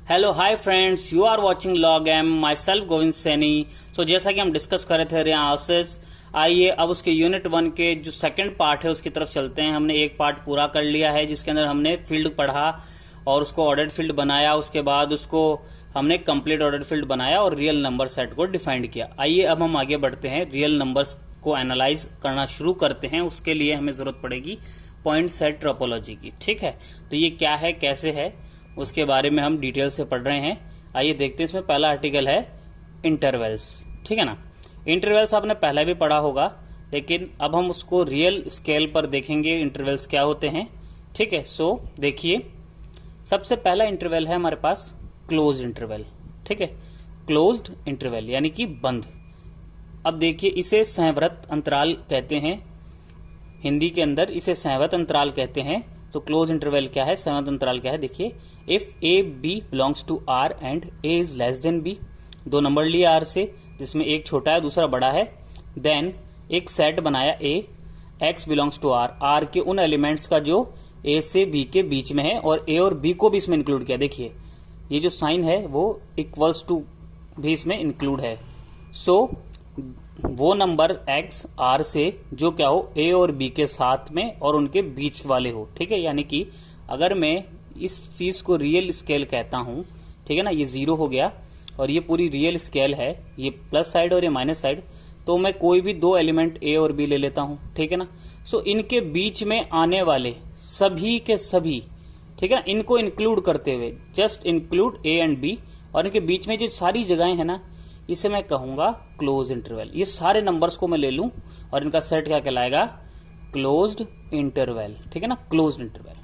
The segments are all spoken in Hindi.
Hello hi friends, you are watching log M, myself Govind Saini. So जैसा कि हम डिस्कस कर रहे थे रियासेस, आइए अब उसके यूनिट 1 के जो सेकंड पार्ट है उसकी तरफ चलते हैं। हमने एक पार्ट पूरा कर लिया है जिसके अंदर हमने फील्ड पढ़ा और उसको ऑर्डर्ड फील्ड बनाया। उसके बाद उसको हमने कंप्लीट ऑर्डर्ड फील्ड बनाया और रियल नंबर सेट को डिफाइंड किया। आइए अब हम आगे बढ़ते हैं, रियल नंबर्स को एनालाइज करना शुरू करते हैं। उसके लिए हमें जरूरत पड़ेगी पॉइंट सेट ट्रोपोलॉजी की। ठीक है, तो ये क्या है, कैसे है, उसके बारे में हम डिटेल से पढ़ रहे हैं। आइए देखते हैं। इसमें पहला आर्टिकल है इंटरवल्स। ठीक है ना, इंटरवल्स आपने पहले भी पढ़ा होगा, लेकिन अब हम उसको रियल स्केल पर देखेंगे इंटरवल्स क्या होते हैं। ठीक है, सो देखिए, सबसे पहला इंटरवल है हमारे पास क्लोज इंटरवल। ठीक है, क्लोज्ड इंटरवल यानी कि बंद। अब देखिए, इसे संवृत अंतराल कहते हैं, हिंदी के अंदर इसे संवृत अंतराल कहते हैं। तो क्लोज इंटरवल क्या है, संवृत अंतराल क्या है, देखिए, if A B belongs to R and A is less than B, दो नंबर लिए आर से जिसमें एक छोटा है दूसरा बड़ा है, देन एक सेट बनाया A x belongs to R, R के उन एलिमेंट्स का जो ए से बी के बीच में है और ए और बी को भी इसमें इंक्लूड किया। देखिए ये जो साइन है वो इक्वल्स टू भी इसमें इंक्लूड है। सो वो नंबर एक्स आर से जो क्या हो, ए और बी के साथ में और उनके बीच वाले हो। ठीक है, यानी कि अगर मैं इस चीज को रियल स्केल कहता हूं, ठीक है ना, ये 0 हो गया और ये पूरी रियल स्केल है, ये प्लस साइड और ये माइनस साइड, तो मैं कोई भी दो एलिमेंट ए और बी ले लेता हूं। ठीक है ना, सो इनके बीच में आने वाले सभी के सभी, ठीक है ना, इनको इंक्लूड करते हुए, just include A and B, और इनके बीच में जो सारी जगहें हैं ना, इसे मैं कहूंगा क्लोज इंटरवल। ये सारे नंबर्स को मैं ले लूं और इनका सेट क्या कहलाएगा, क्लोज्ड इंटरवल। ठीक है ना, क्लोज्ड इंटरवल।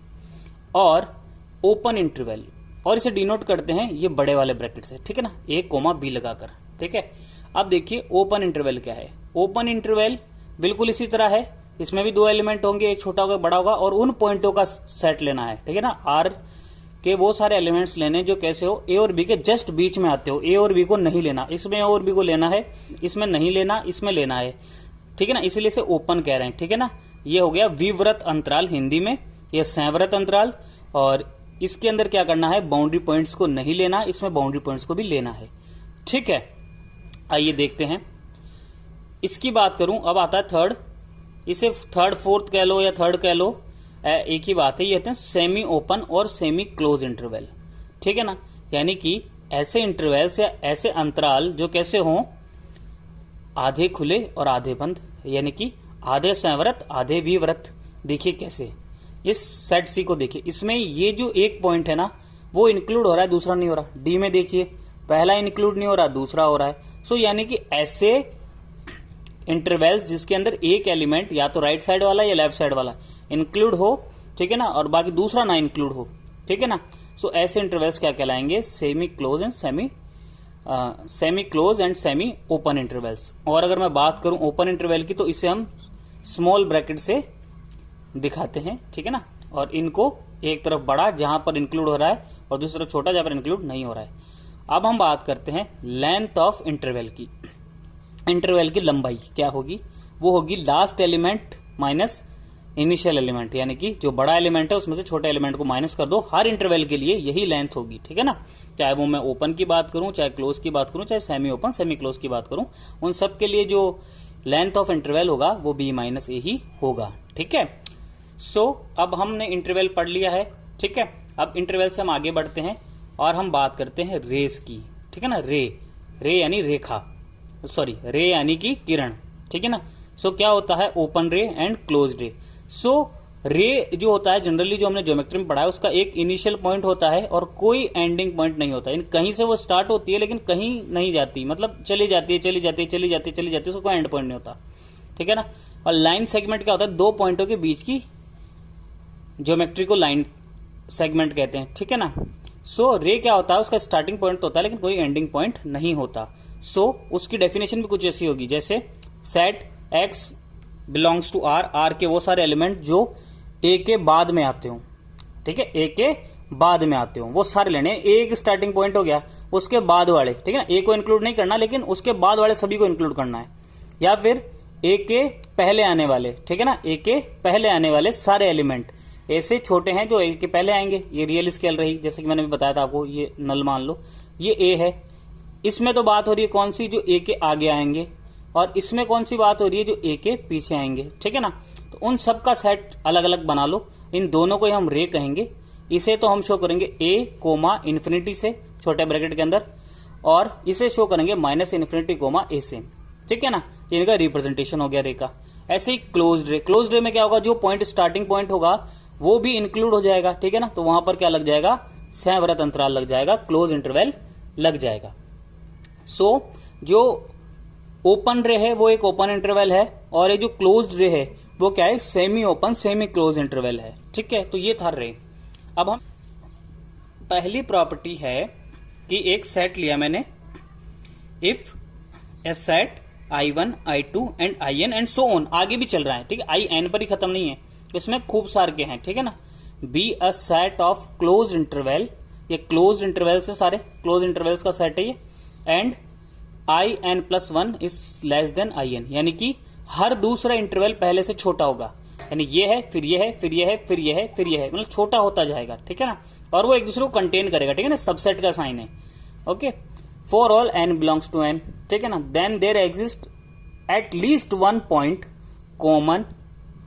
और ओपन इंटरवल, और इसे डिनोट करते हैं ये बड़े वाले ब्रैकेट से, ठीक है ना, ए कोमा बी लगाकर। ठीक है, अब देखिए ओपन इंटरवल क्या है। ओपन इंटरवल बिल्कुल इसी तरह है, इसमें भी दो एलिमेंट होंगे, एक छोटा होगा बड़ा होगा, और उन पॉइंटों का सेट लेना है। ठीक है ना, आर के वो सारे एलिमेंट्स लेने जो कैसे हो, ए और बी के जस्ट बीच में आते हो। ए और बी को नहीं लेना, इसमें ए और बी को लेना है, इसमें नहीं लेना, इसमें लेना है। ठीक है ना, इसलिए इसे ओपन कह रहे हैं। ठीक है ना, ये हो गया विवृत अंतराल हिंदी में, यह संवृत अंतराल। और इसके अंदर क्या करना है, बाउंड्री पॉइंट्स को नहीं लेना, इसमें बाउंड्री पॉइंट्स को भी लेना है। ठीक है, आइए देखते हैं। इसकी बात करूं, अब आता है थर्ड, इसे थर्ड फोर्थ कह लो या थर्ड कह लो, एक ही बात है। ये कहते हैं सेमी ओपन और सेमी क्लोज इंटरवल। ठीक है ना, यानी कि ऐसे इंटरवल्स या ऐसे अंतराल जो कैसे हों, आधे खुले और आधे बंद, यानी कि आधे संवृत आधे विवृत। देखिए कैसे, इस सेट सी को देखिए, इसमें ये जो एक पॉइंट है ना वो इंक्लूड हो रहा है, दूसरा नहीं हो रहा। डी में देखिए, पहला इंक्लूड नहीं हो रहा, दूसरा हो रहा है। सो यानी कि ऐसे इंटरवल्स जिसके अंदर एक एलिमेंट या तो राइट साइड वाला या लेफ्ट साइड वाला इंक्लूड हो, ठीक है ना, और बाकी दूसरा ना इंक्लूड हो। ठीक है ना, सो ऐसे इंटरवल्स क्या कहलाएंगे, semi closed and semi closed and semi open intervals. और अगर मैं बात करूं ओपन इंटरवल की, तो इसे हम स्मॉल ब्रैकेट से दिखाते हैं। ठीक है ना, और इनको एक तरफ बड़ा जहां पर इंक्लूड हो रहा है और दूसरी तरफ छोटा जहां पर इंक्लूड नहीं हो रहा है। अब हम बात करते हैं लेंथ ऑफ इंटरवल की। इंटरवल की लंबाई क्या होगी, वो होगी last element minus initial element, यानी कि जो बड़ा एलिमेंट है उसमें से छोटे एलिमेंट को माइनस कर दो। हर इंटरवल के लिए यही लेंथ होगी। ठीक है ना, चाहे वो मैं ओपन की बात करूं, चाहे क्लोज की बात करूं, चाहे सेमी ओपन सेमी क्लोज की बात करूं, उन सब के लिए जो लेंथ ऑफ इंटरवल होगा वो बी माइनस ए ही होगा। ठीक है, सो अब हमने इंटरवल पढ़ लिया है। ठीक है, अब इंटरवल से हम आगे बढ़ते हैं और हम बात करते हैं रेस की। ठीक है ना, रे यानी रेखा, सॉरी रे यानी कि किरण। ठीक है ना, सो क्या होता है, ओपन रे एंड क्लोज रे। सो रे जो होता है जनरली, जो हमने ज्योमेट्री में पढ़ा है, उसका एक इनिशियल पॉइंट होता है और कोई एंडिंग पॉइंट नहीं होता है। कहीं से वो स्टार्ट होती है लेकिन कहीं नहीं जाती, मतलब चली जाती है चली जाती है चली जाती है चली जाती है, उसका कोई एंड पॉइंट नहीं होता। ठीक है ना, और लाइन सेगमेंट क्या होता है, दो पॉइंटों के बीच की ज्योमेट्री को लाइन सेगमेंट कहते हैं। ठीक है ना, सो रे क्या होता है, उसका स्टार्टिंग पॉइंट होता है लेकिन कोई एंडिंग पॉइंट नहीं होता। सो उसकी डेफिनेशन भी कुछ ऐसी होगी, जैसे set X belongs to R, R के वो सारे एलिमेंट जो ए के बाद में आते हो। ठीक है, ए के बाद में आते हो वो सारे लेने, एक स्टार्टिंग पॉइंट हो गया, उसके बाद वाले, ठीक है ना, ए को इंक्लूड नहीं करना लेकिन उसके बाद वाले सभी को इंक्लूड करना है। या फिर ए के पहले आने वाले, ठीक है ना, ए के पहले आने वाले सारे एलिमेंट, ए से छोटे हैं जो ए के पहले आएंगे, ये रियल स्केल रही, जैसे कि मैंने भी बताया था आपको, ये नल मान लो, ये ए है। इसमें तो बात हो रही है कौन सी, जो ए के आगे आएंगे, और इसमें कौन सी बात हो रही है, जो ए के पीछे आएंगे, ठीक है ना। तो उन सब का सेट अलग अलग बना लो, इन दोनों को हम रे कहेंगे। इसे तो हम शो करेंगे ए कोमा इन्फिनिटी से, छोटे ब्रैकेट के अंदर, और इसे शो करेंगे माइनस इन्फिनिटी कोमा ए से, ठीक है ना। इनका रिप्रेजेंटेशन हो गया रे का। ऐसे ही क्लोज्ड रे, क्लोज्ड रे में क्या होगा, जो पॉइंट स्टार्टिंग पॉइंट होगा वो भी इंक्लूड हो जाएगा, ठीक है ना। तो वहां पर क्या लग जाएगा, सह-वृत्त अंतराल लग जाएगा, क्लोज इंटरवल लग जाएगा। सो जो ओपन रे है वो एक ओपन इंटरवल है, और ये जो क्लोज्ड रे है वो क्या है, semi open semi close interval है, ठीक है। तो ये था रे। अब हम पहली प्रॉपर्टी है कि एक सेट लिया मैंने, if A set I1, I2 and IN and so on, आगे भी चल रहा है, ठीक है, IN पर ही खत्म नहीं है, इसमें खूब सारे के हैं, ठीक है ना। Be a set of close interval, ये क्लोज इंटरवल से सारे क्लोज इंटरवल्स का सेट है ये, and IN+1 is less then IN, यानी कि हर दूसरा इंटरवल पहले से छोटा होगा, यानी ये है, फिर ये है, फिर ये है, फिर ये है, फिर ये है, मतलब छोटा होता जाएगा, ठीक है ना। और वो एक दूसरे को कंटेन करेगा, ठीक है ना, सबसेट का साइन है, okay. For all n belongs to n, ठीक है ना, then there exist at least one point common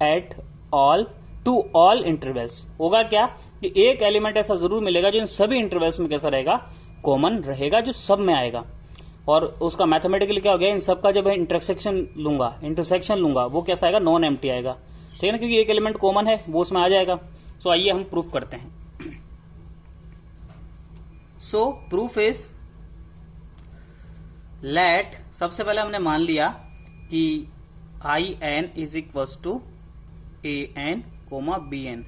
at all to all intervals. होगा क्या कि एक एलिमेंट ऐसा जरूर मिलेगा जो इन सभी इंटरवल्स में कैसा रहेगा, कॉमन रहेगा, जो सब में आएगा। और उसका मैथमेटिकली क्या हो गया, इन सब का जब इंटरसेक्शन लूंगा वो कैसा आएगा, नॉन एम्प्टी आएगा, ठीक है ना, क्योंकि एक एलिमेंट कॉमन है वो उसमें आ जाएगा। सो आइए हम प्रूफ करते हैं। सो प्रूफ इज लेट, सबसे पहले हमने मान लिया कि IN is equal to AN, BN,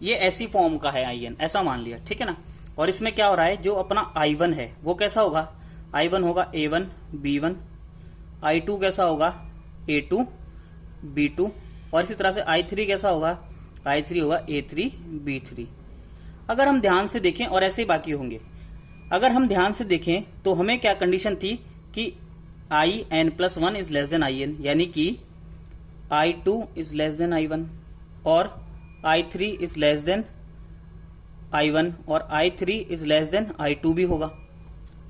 ये ऐसी फॉर्म का है IN, ऐसा मान लिया, ठीक है ना। और इसमें क्या हो रहा है, जो अपना I1 है वो कैसा होगा, I1 होगा A1 B1, I2 कैसा होगा A2 B2, और इसी तरह से I3 कैसा होगा, I3 होगा A3 B3। अगर हम ध्यान से देखें, और ऐसे ही बाकी होंगे, अगर हम ध्यान से देखें तो हमें क्या कंडीशन थी कि IN+1 is less then IN, यानी कि I2 is less then I1, और I3 is less then I1, और I3 is less then I2 भी होगा,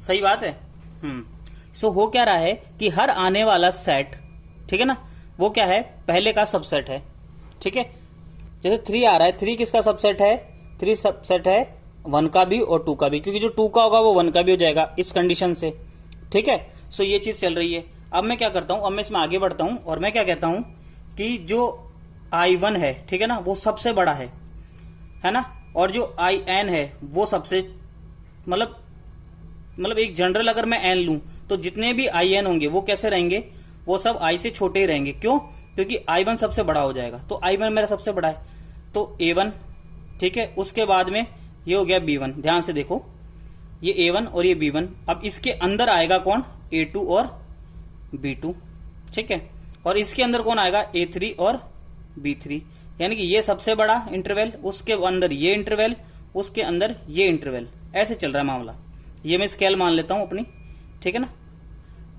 सही बात है। सो हो क्या रहा है कि हर आने वाला सेट, ठीक है ना, वो क्या है, पहले का सबसेट है, ठीक है। जैसे 3 आ रहा है, 3 किसका सबसेट है, 3 सबसेट है 1 का भी और 2 का भी, क्योंकि जो 2 का होगा वो 1 का भी हो जाएगा इस कंडीशन से, ठीक है। सो ये चीज चल रही है। अब मैं क्या करता हूं, अब मैं इसमें आगे बढ़ता हूं, और मैं क्या कहता हूं कि जो I1 है, ठीक है ना, वो सबसे बड़ा है ना, और जो IN है वो सबसे, मतलब एक जनरल अगर मैं n लूं तो जितने भी IN होंगे वो कैसे रहेंगे, वो सब I से छोटे ही रहेंगे। क्यों, क्योंकि I1 सबसे बड़ा हो जाएगा, तो I1 मेरा सबसे बड़ा है, तो A1, ठीक है। उसके बाद में ये हो गया B1, ध्यान से देखो, ये A1 और ये B1। अब इसके अंदर आएगा कौन, A2 और B2, ठीक है। और इसके अंदर कौन आएगा, A3 और B3, यानी कि ये सबसे बड़ा इंटरवल, उसके अंदर ये इंटरवल, उसके अंदर ये इंटरवल, ऐसे चल रहा है मामला। ये मैं स्केल मान लेता हूं अपनी, ठीक है ना,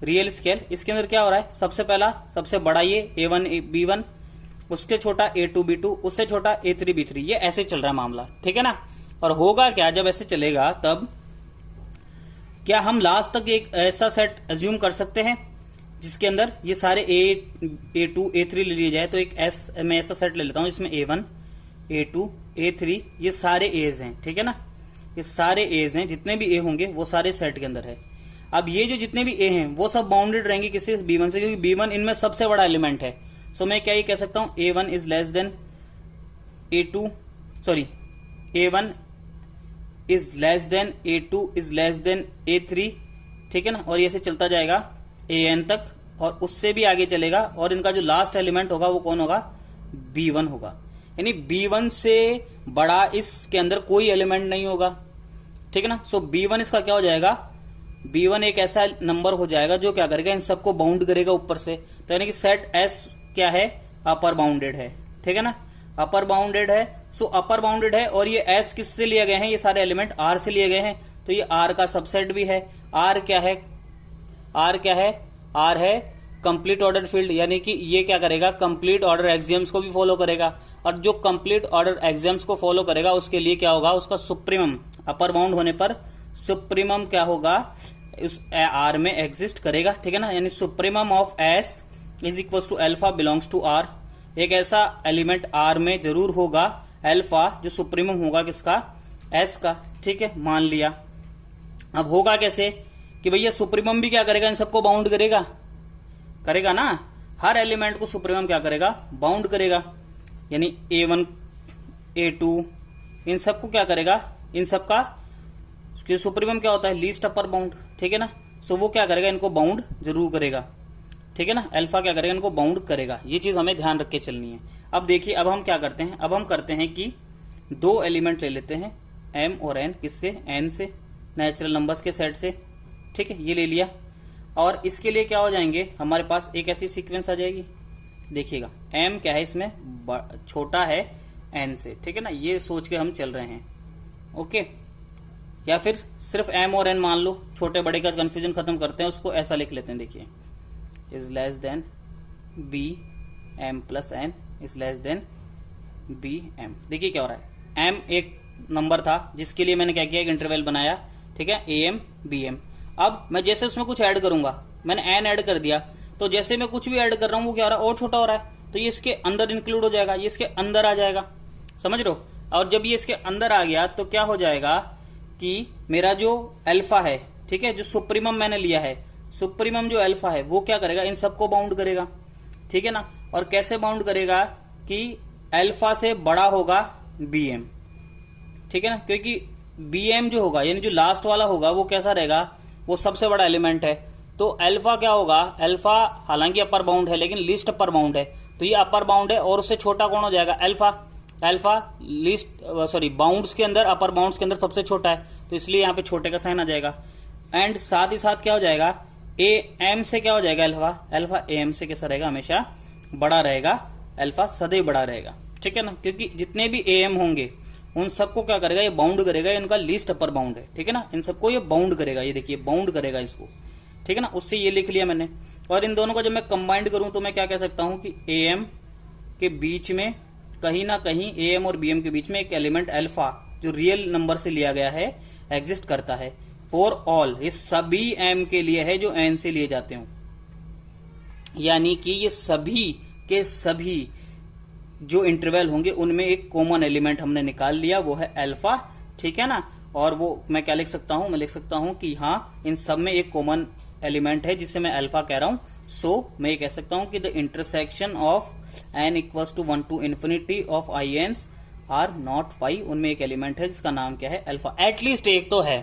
रियल स्केल। इसके अंदर क्या हो रहा है, सबसे पहला सबसे बड़ा ये A1 B1, उससे छोटा A2 B2, उससे छोटा A3 B3, ये ऐसे चल रहा है मामला, ठीक है ना। और होगा क्या, जब ऐसे चलेगा तब क्या हम लास्ट तक एक ऐसा सेट एज्यूम कर सकते हैं जिसके अंदर ये सारे A2 A3 ले लिए जाए। तो एक मैं ऐसा सेट ले लेता हूं जिसमें A1 A2 A3 ये सारे A's हैं, ठीक है ना, ये सारे A's हैं, जितने भी A होंगे वो सारे सेट के अंदर है। अब ये जो जितने भी A हैं वो सब बाउंडेड रहेंगे किससे, B1 से, क्योंकि B1 इनमें सबसे बड़ा एलिमेंट है। सो मैं क्या ये कह सकता हूं, A1 is less then A2, sorry A1 is less then A2 is less then A3, ठीक है ना। और ये से चलता जाएगा AN तक, और उससे भी आगे चलेगा, और इनका जो लास्ट एलिमेंट होगा वो कौन होगा, B1 होगा। यानी B1 से बड़ा इसके अंदर कोई एलिमेंट नहीं होगा, ठीक है ना। सो B1 इसका क्या हो जाएगा, B1 एक ऐसा नंबर हो जाएगा जो क्या करेगा, इन सबको बाउंड करेगा ऊपर से। तो यानी कि सेट S क्या है, अपर बाउंडेड है, ठीक है ना, अपर बाउंडेड है। सो अपर बाउंडेड है, और ये S किससे लिए गए हैं, ये सारे एलिमेंट R से लिए गए हैं, तो ये R का सबसेट भी है। R क्या है, R क्या है, R है कंप्लीट ऑर्डर फील्ड, यानी कि ये क्या करेगा, कंप्लीट ऑर्डर एक्सियम्स को भी फॉलो करेगा, और जो कंप्लीट ऑर्डर एक्सियम्स को फॉलो करेगा उसके लिए क्या होगा, उसका सुप्रीमम अपर बाउंड होने पर सुप्रीमम क्या होगा, उस आर में एग्जिस्ट करेगा, ठीक है ना। यानी supremum of S is equal to alpha belongs to R, एक ऐसा एलिमेंट आर में जरूर होगा अल्फा जो सुप्रीमम होगा किसका, एस का, ठीक है, मान लिया। अब होगा कैसे कि भैया सुप्रीमम भी क्या करेगा, इन सबको बाउंड करेगा ना, हर एलिमेंट को सुप्रीमम क्या करेगा, बाउंड करेगा। यानी A1 A2 इन सबको क्या करेगा, इन सबका सुप्रीमम क्या होता है, लीस्ट अपर बाउंड, ठीक है ना। सो वो क्या करेगा, इनको बाउंड जरूर करेगा, ठीक है ना। अल्फा क्या करेगा, इनको बाउंड करेगा। ये चीज हमें ध्यान रख के चलनी है। अब देखिए, अब हम क्या करते हैं, अब हम करते हैं कि दो एलिमेंट ले लेते हैं m और n, किससे, n से, नेचुरल नंबर्स के सेट से, ठीक है, ये ले लिया। और इसके लिए क्या हो जाएंगे, हमारे पास एक ऐसी सीक्वेंस आ जाएगी, देखिएगा m क्या है इसमें, छोटा है n से, ठीक है ना, ये सोच के हम चल रहे हैं, ओके। या फिर सिर्फ m और n मान लो, छोटे बड़े का कंफ्यूजन खत्म करते हैं, उसको ऐसा लिख लेते हैं, देखिए is less then b m plus n is less then b m। देखिए क्या हो रहा है, m एक नंबर था जिसके लिए मैंने क्या किया, एक इंटरवल बनाया, ठीक है, am bm। अब मैं जैसे उसमें कुछ ऐड करूंगा, मैंने n ऐड कर दिया, तो जैसे मैं कुछ भी ऐड कर रहा हूं वो क्या हो रहा है, और छोटा हो रहा है, तो ये इसके अंदर इंक्लूड हो जाएगा, ये इसके अंदर आ जाएगा, समझ रहे हो। और जब ये इसके अंदर आ गया तो क्या हो जाएगा कि मेरा जो अल्फा है, ठीक है, जो सुप्रीमम मैंने लिया है, सुप्रीमम जो अल्फा है वो क्या करेगा, इन सबको बाउंड करेगा, ठीक है ना। और कैसे बाउंड करेगा कि अल्फा से बड़ा होगा bm, ठीक है ना, क्योंकि bm जो होगा यानी जो लास्ट वाला होगा वो कैसा रहेगा, वो सबसे बड़ा एलिमेंट है। तो अल्फा क्या होगा, अल्फा हालांकि अपर बाउंड है लेकिन लीस्ट अपर बाउंड है, तो ये अपर बाउंड है, और उससे छोटा कौन हो जाएगा, अल्फा। अल्फा बाउंड्स के अंदर, अपर बाउंड्स के अंदर सबसे छोटा है, तो इसलिए यहाँ पे छोटे का साइन आ जाएगा। एंड साथ ही साथ क्या हो जाएगा, am से क्या हो जाएगा, अल्फा am से कैसा रहेगा, हमेशा बड़ा रहेगा, अल्फा सदैव बड़ा रहेगा, ठीक है ना, क्योंकि जितने भी am होंगे उन सबको क्या करेगा, ये बाउंड करेगा, इनका लीस्ट अपर बाउंड है, ठीक है ना, इन सबको ये बाउंड करेगा, ये देखिए बाउंड करेगा इसको, ठीक है ना। उससे ये लिख लिया मैंने। और इन दोनों का जब मैं कंबाइंड करूं तो मैं क्या कह सकता हूं कि am के बीच में कहीं ना कहीं, am और bm के बीच में एक एलिमेंट अल्फा जो रियल नंबर से लिया गया है एग्जिस्ट करता है। फॉर ऑल, ये सभी m के लिए है जो n से लिए जाते हो, यानी कि ये सभी के सभी जो इंटरवल होंगे उनमें एक कॉमन एलिमेंट हमने निकाल लिया, वो है अल्फा, ठीक है ना। और वो मैं क्या लिख सकता हूं, मैं लिख सकता हूं कि हाँ, इन सब में एक कॉमन एलिमेंट है जिसे मैं अल्फा कह रहा हूं। सो मैं ये कह सकता हूं कि the intersection of n equals to 1 to infinity of INs are not pi, उनमें एक एलिमेंट है जिसका नाम क्या है, अल्फा। एटलीस्ट एक तो है,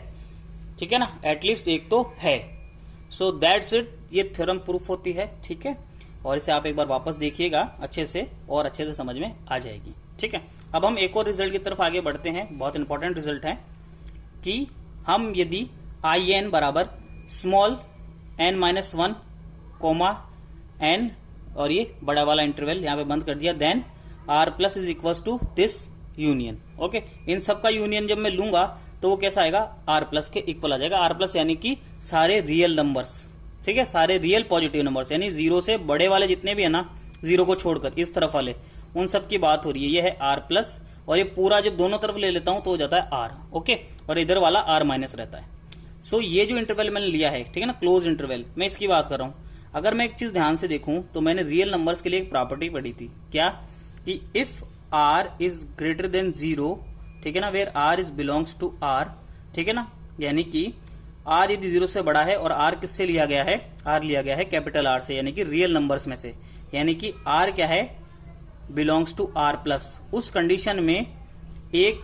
ठीक है ना, एटलीस्ट एक तो है। सो दैट्स इट, ये थ्योरम प्रूफ होती है, ठीक है। और इसे आप एक बार वापस देखिएगा अच्छे से, और अच्छे से समझ में आ जाएगी, ठीक है। अब हम एक और रिजल्ट की तरफ आगे बढ़ते हैं, बहुत इंपॉर्टेंट रिजल्ट है कि हम यदि IN बराबर स्मॉल n-1 कोमा n, और ये बड़ा वाला इंटरवल यहाँ पे बंद कर दिया, then r plus is equal to this union, okay. इन सब का यूनियन जब मैं लूंगा तो वो कैसा आएगा, r प्लस के इक्वल आ जाएगा। r प्लस यानी कि सारे रियल नंबर्स, ठीक है, सारे रियल पॉजिटिव नंबर्स, यानी जीरो से बड़े वाले जितने भी है ना, जीरो को छोड़कर इस तरफ वाले, उन सब की बात हो रही है। ये है r प्लस, और ये पूरा जब दोनों तरफ ले लेता हूं तो हो जाता है r, ओके, और इधर वाला r माइनस रहता है। सो ये जो इंटरवल मैंने लिया है, ठीक है ना, क्लोज इंटरवल, मैं इसकी बात कर रहा हूं। अगर मैं एक चीज ध्यान से देखूं तो मैंने रियल नंबर्स के लिए एक प्रॉपर्टी पढ़ी थी, क्या, कि if r is greater than 0, ठीक है ना, where r is belongs to r, ठीक है ना, यानी कि r यदि 0 से बड़ा है, और r किससे लिया गया है, r लिया गया है कैपिटल R से, यानी कि रियल नंबर्स में से, यानी कि r क्या है, बिलोंग्स टू r प्लस, उस कंडीशन में एक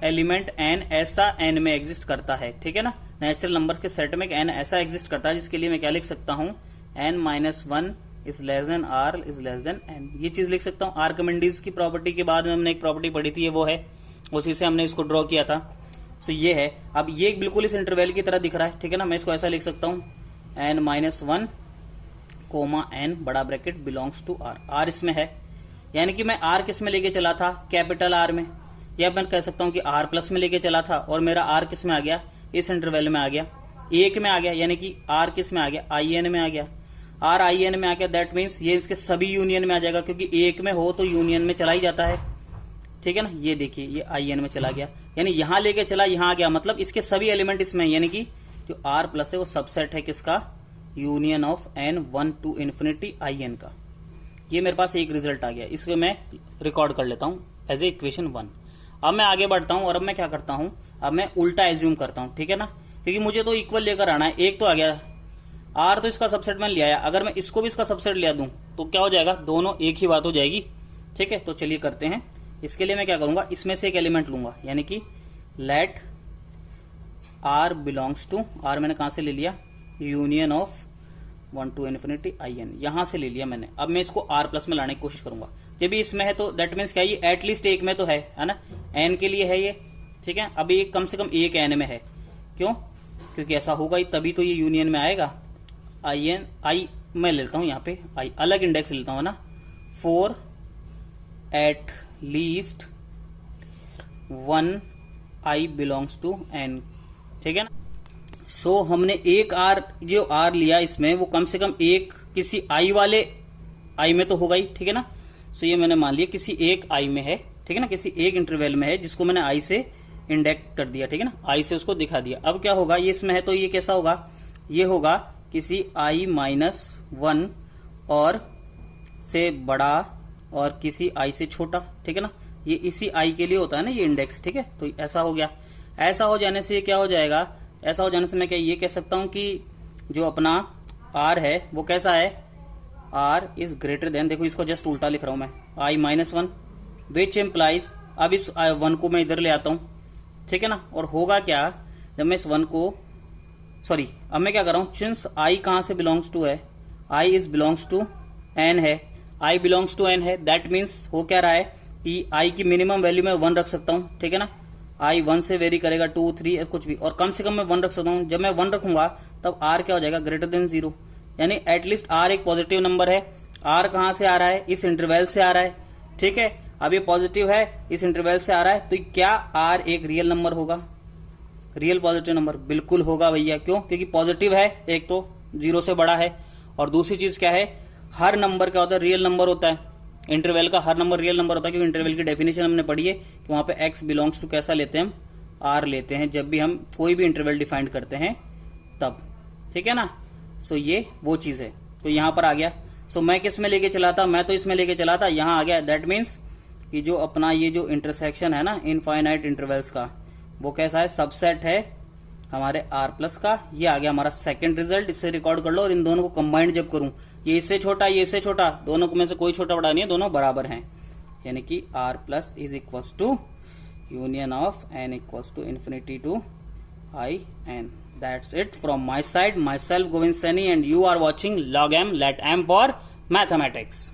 एलिमेंट n ऐसा n में एग्जिस्ट करता है, ठीक है ना, नेचुरल नंबर्स के सेट में n ऐसा एग्जिस्ट करता है जिसके लिए मैं क्या लिख सकता हूं, n-1 is less then r is less then n, ये चीज लिख सकता हूं। आर्किमिडीज की प्रॉपर्टी के बाद में हमने एक प्रॉपर्टी पढ़ी थी, ये वो है, उसी से हमने इसको ड्रॉ किया था। सो ये है, अब ये बिल्कुल इस इंटरवल की तरह दिख रहा है, ठीक है ना, मैं इसको ऐसा लिख सकता हूँ, n-1 कोमा n बड़ा bracket belongs to r, r इसमें है, यानी कि मैं r किस में लेके चला था, कैपिटल R में, या मैं कह सकता हूँ कि r प्लस में लेके चला था, और मेरा r किस में आ गया, इस इंटरवल में आ गया, एक में आ गया, यानी कि r किस में आ गया, IN में आ गया। आर आई एन में आ गया, दैट मीन्स ये इसके सभी यूनियन में आ जाएगा, क्योंकि एक में हो तो यूनियन में चला ही जाता है, ठीक है ना। ये देखिए ये आई एन में चला गया, यानी यहां लेके चला, यहां आ गया, मतलब इसके सभी एलिमेंट इसमें, यानी कि जो आर प्लस है वो सबसेट है किसका, union of N 1 to infinity I N का। ये मेरे पास एक रिजल्ट आ गया, इसको मैं रिकॉर्ड कर लेता हूं एज ए इक्वेशन 1। अब मैं आगे बढ़ता हूं और अब मैं क्या करता हूं, अब मैं उल्टा एज्यूम करता हूं, ठीक है ना, क्योंकि मुझे तो इक्वल लेकर आना है। एक तो आ गया आर, तो इसका सबसेट मैंने लिया है, अगर मैं इसको भी इसका सबसेट लिया दूं तो क्या हो जाएगा, दोनों एक ही बात हो जाएगी, ठीक है। तो चलिए करते हैं। इसके लिए मैं क्या करूंगा, इसमें से एक एलिमेंट लूंगा, यानी कि let R belongs to, R मैंने कहां से ले लिया, union of 1 to infinity I N, यहां से ले लिया मैंने। अब मैं इसको आर प्लस में लाने की कोशिश करूंगा। जब भी इसमें है तो दैट मीन्स क्या, ये एटलीस्ट एक में तो है ना, एन के लिए है ये, ठीक है। अभी एक कम से कम एक एन में है, क्यों, क्योंकि ऐसा होगा ही तभी तो ये यूनियन में आएगा। आई एन, आई मैं लेता हूं यहाँ पे, आई अलग इंडेक्स लेता हूं ना, 4 at least 1 I belongs to N, ठीक है ना। सो हमने एक आर, जो आर लिया इसमें वो कम से कम एक किसी आई वाले आई में तो होगा ही, ठीक है ना। सो ये मैंने मान लिया किसी एक आई में है, ठीक है ना, किसी एक इंटरवल में है जिसको मैंने आई से इंडेक्ट कर दिया, ठीक है ना, आई से उसको दिखा दिया। अब क्या होगा, ये इसमें है तो ये कैसा होगा, ये होगा किसी आई -1 और से बड़ा और किसी आई से छोटा, ठीक है ना। ये इसी आई के लिए होता है ना ये इंडेक्स, ठीक है। तो ऐसा हो गया। ऐसा हो जाने से क्या हो जाएगा, ऐसा हो जाने से मैं क्या ये कह सकता हूं कि जो अपना आर है वो कैसा है, आर इज ग्रेटर देन, देखो इसको जस्ट उल्टा लिख रहा हूं मैं, आई -1 विच इम्प्लाइज, अब इस 1 को मैं इधर ले आता हूं, ठीक है ना। और होगा क्या, जब मैं इस 1 को, सॉरी अब मैं क्या कर रहा हूं, सिंस आई कहां से बिलोंग्स टू है, I is belongs to N है, आई बिलोंग्स टू एन है, दैट मीन्स हो क्या रहा है कि आई की मिनिमम वैल्यू मैं 1 रख सकता हूं, ठीक है ना। आई 1 से वेरी करेगा 2 3 कुछ भी, और कम से कम मैं 1 रख सकता हूं। जब मैं 1 रखूंगा तब आर क्या हो जाएगा, ग्रेटर देन 0, यानी एटलीस्ट आर एक पॉजिटिव नंबर है। आर कहां से आ रहा है, इस इंटरवल से आ रहा है, ठीक है। अब ये पॉजिटिव है, इस इंटरवल से आ रहा है, तो क्या आर एक रियल नंबर होगा, रियल पॉजिटिव नंबर, बिल्कुल होगा भैया। क्यों, क्योंकि पॉजिटिव है, एक तो 0 से बड़ा है, और दूसरी चीज क्या है, हर नंबर क्या होता है, रियल नंबर होता है। इंटरवल का हर नंबर रियल नंबर होता है, क्योंकि इंटरवल की डेफिनेशन हमने पढ़ी है कि वहां पे x बिलोंग्स टू कैसा लेते हैं, हम आर लेते हैं जब भी हम कोई भी इंटरवल डिफाइंड करते हैं तब, ठीक है ना। सो ये वो चीज है, तो यहां पर आ गया। सो मैं किस में लेके चला था, मैं तो इसमें लेके चला था, यहां आ गया। दैट मीन्स कि जो अपना ये जो इंटरसेक्शन है ना इनफाइनाइट इंटरवल्स का, वो कैसा है, सबसेट है हमारे आर प्लस का। ये आ गया हमारा सेकंड रिजल्ट, इससे रिकॉर्ड कर लो। और इन दोनों को कंबाइंड जब करूं, ये इससे छोटा ये इससे छोटा, दोनों में से कोई छोटा बड़ा नहीं है, दोनों बराबर हैं, यानी कि R plus is equals to union of N equals to infinity to I N. That's it from my side, myself Govind Saini, and you are watching Log M, let M for Mathematics.